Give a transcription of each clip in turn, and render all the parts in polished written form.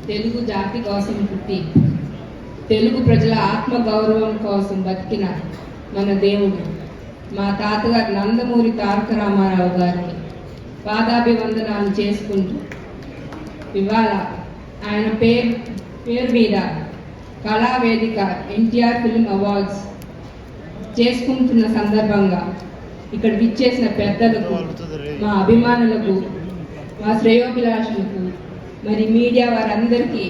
తెలుగు జాతి కోసం పుట్టి తెలుగు ప్రజల ఆత్మగౌరవం కోసం బతికిన మన దేవుడు మా తాతగారు నందమూరి తారక రామారావు గారికి పాదాభివందనాలు చేసుకుంటూ ఇవాళ ఆయన పేరు మీద కళావేదిక ఎన్టీఆర్ ఫిల్మ్ అవార్డ్స్ చేసుకుంటున్న సందర్భంగా ఇక్కడ విచ్చేసిన పెద్దలకు, మా అభిమానులకు, మా శ్రేయోభిలాషులకు, మరి మీడియా వారందరికీ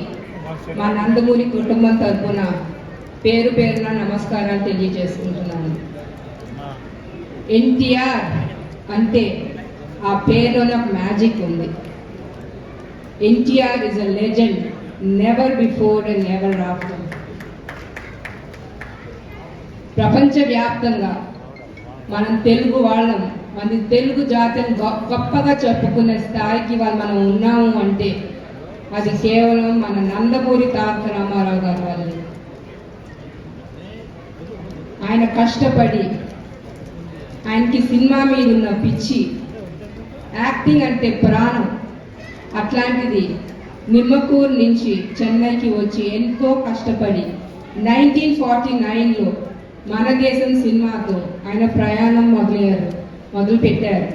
మా నందమూరి కుటుంబం తరఫున పేరు పేరున నమస్కారాలు తెలియజేసుకుంటున్నాను. ఎన్టీఆర్ అంటే ఆ పేరులో మ్యాజిక్ ఉంది. NTR is a legend, never before and never after. ప్రపంచవ్యాప్తంగా మనం తెలుగు వాళ్ళం, మన తెలుగు జాతిని గొప్పగా చెప్పుకునే స్థాయికి మనం ఉన్నాము అంటే అది కేవలం మన నందమూరి తారక రామారావు గారి వల్లే. ఆయన కష్టపడి, ఆయనకి సినిమా మీద ఉన్న పిచ్చి, యాక్టింగ్ అంటే ప్రాణం. అట్లాంటిది నిమ్మకూరు నుంచి చెన్నైకి వచ్చి ఎంతో కష్టపడి 1949లో మన దేశం సినిమాతో ఆయన ప్రయాణం మొదలుపెట్టారు.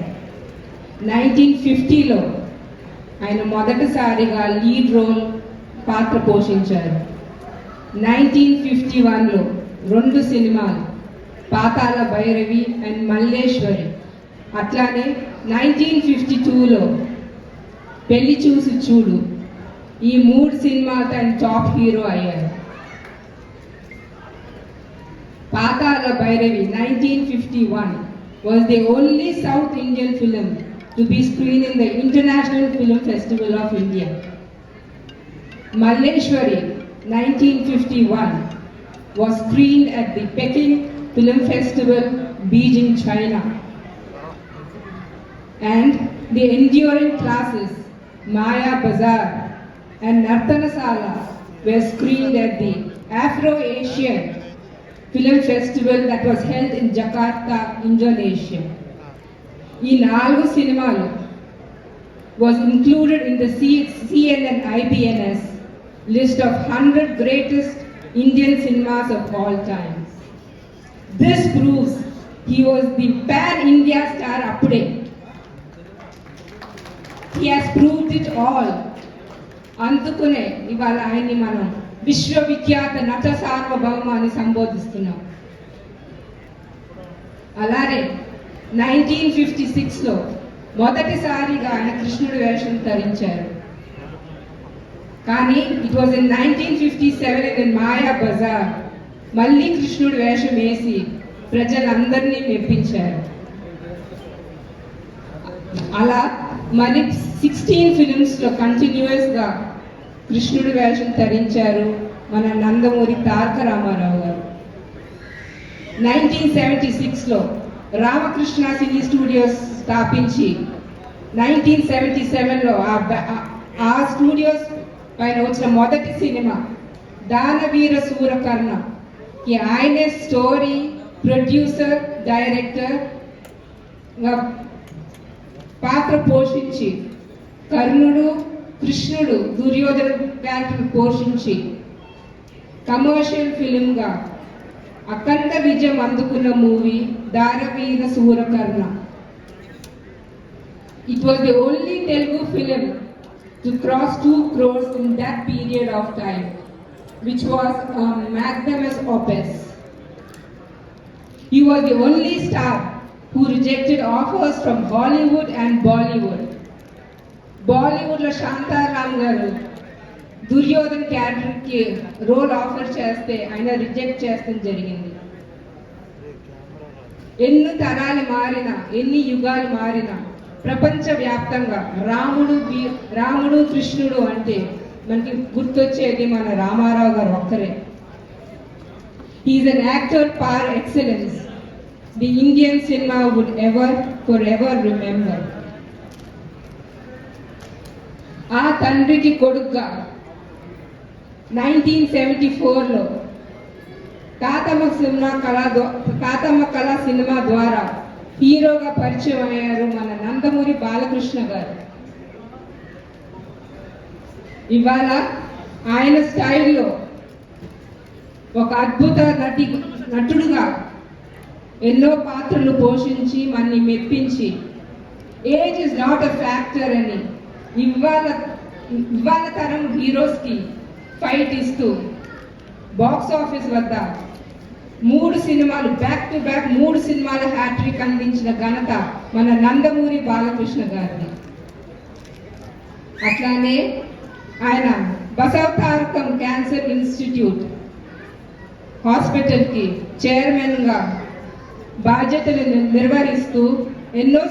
1950లో ఆయన మొదటిసారిగా లీడ్ రోల్ పాత్ర పోషించారు. 1951లో 2 సినిమాలు, పాతాళ భైరవి అండ్ మల్లేశ్వరి. అట్లానే 1952లో పెళ్లి చూసి చూడు, ఈ 3 సినిమాలతో ఆయన టాప్ హీరో అయ్యారు. పాతాళ Bhairavi 1951 was the only South Indian film to be screened in the International Film Festival of India. Malleshwari 1951 was screened at the Peking Film Festival, Beijing, China. And the enduring classes Maya Bazaar and Nartanasala were screened at the Afro-Asian Film Festival that was held in Jakarta, Indonesia. ఈ 4 సినిమాలు was included in the CNN IBNS list of 100 greatest Indian cinemas of all times. This proves he was the pan-India star appude. He has proved it all. అందుకునే ఇవాళ ఆయన్ని మనం విశ్వవిఖ్యాత నట సార్వభౌమ అని సంబోధిస్తున్నాం. అలానే 1956లో మొదటిసారిగా ఆయన కృష్ణుడి వేషం ధరించారు. కానీ ఇట్ వాజ్ ఇన్ 1957 ఇన్ మాయా బజార్ మళ్ళీ కృష్ణుడి వేషం వేసి ప్రజలందరినీ మెప్పించారు. అలా మరి 16 ఫిలిమ్స్లో కంటిన్యూస్గా కృష్ణుడి వేషం ధరించారు మన నందమూరి తారక రామారావు గారు. 1976లో రామకృష్ణ సినీ స్టూడియోస్ స్థాపించి 1977లో ఆ స్టూడియోస్ పైన వచ్చిన మొదటి సినిమా దానవీర సూరకర్ణ కి ఆయనే స్టోరీ, ప్రొడ్యూసర్, డైరెక్టర్ పాత్ర పోషించి కర్ణుడు, కృష్ణుడు, దుర్యోధన క్యారెక్టర్ పోషించి కమర్షియల్ ఫిలింగా అఖండ విజయం అందుకున్న movie Danaveera Soora Karna. It was the only Telugu film to cross 2 crores in that period of time, which was a magnum opus. He was the only star who rejected offers from Hollywood and Bollywood. బాలీవుడ్లో శాంతారాం గారు దుర్యోధన్ క్యారెక్టర్కి role offer చేస్తే ఆయన reject చేస్తూ జరిగింది. ఎన్ని తరాలు మారినా, ఎన్ని యుగాలు మారినా ప్రపంచవ్యాప్తంగా రాముడు కృష్ణుడు అంటే మనకి గుర్తొచ్చేది మన రామారావు గారు ఒక్కరే. He is an actor par excellence. The Indian cinema would forever remember. ఆ తండ్రికి కొడుకుగా 1974లో తాతమ్మ కళ సినిమా ద్వారా హీరోగా పరిచయం అయ్యారు మన నందమూరి బాలకృష్ణ గారు. ఇవాళ ఆయన స్టైల్లో ఒక అద్భుత నటుడుగా ఎన్నో పాత్రలు పోషించి మనని మెప్పించి age is not a factor అని ఇవాళ తరం హీరోస్కి ఫైట్ ఇస్తూ బాక్స్ ఆఫీస్ వద్ద 3 సినిమాలు బ్యాక్ టు బ్యాక్ 3 సినిమాల హ్యాట్రిక్ అందించిన ఘనత మన నందమూరి బాలకృష్ణ గారిది. అట్లానే ఆయన బసవతారకం క్యాన్సర్ ఇన్స్టిట్యూట్ హాస్పిటల్కి చైర్మన్గా బాధ్యతలు నిర్వహిస్తూ ఎన్నో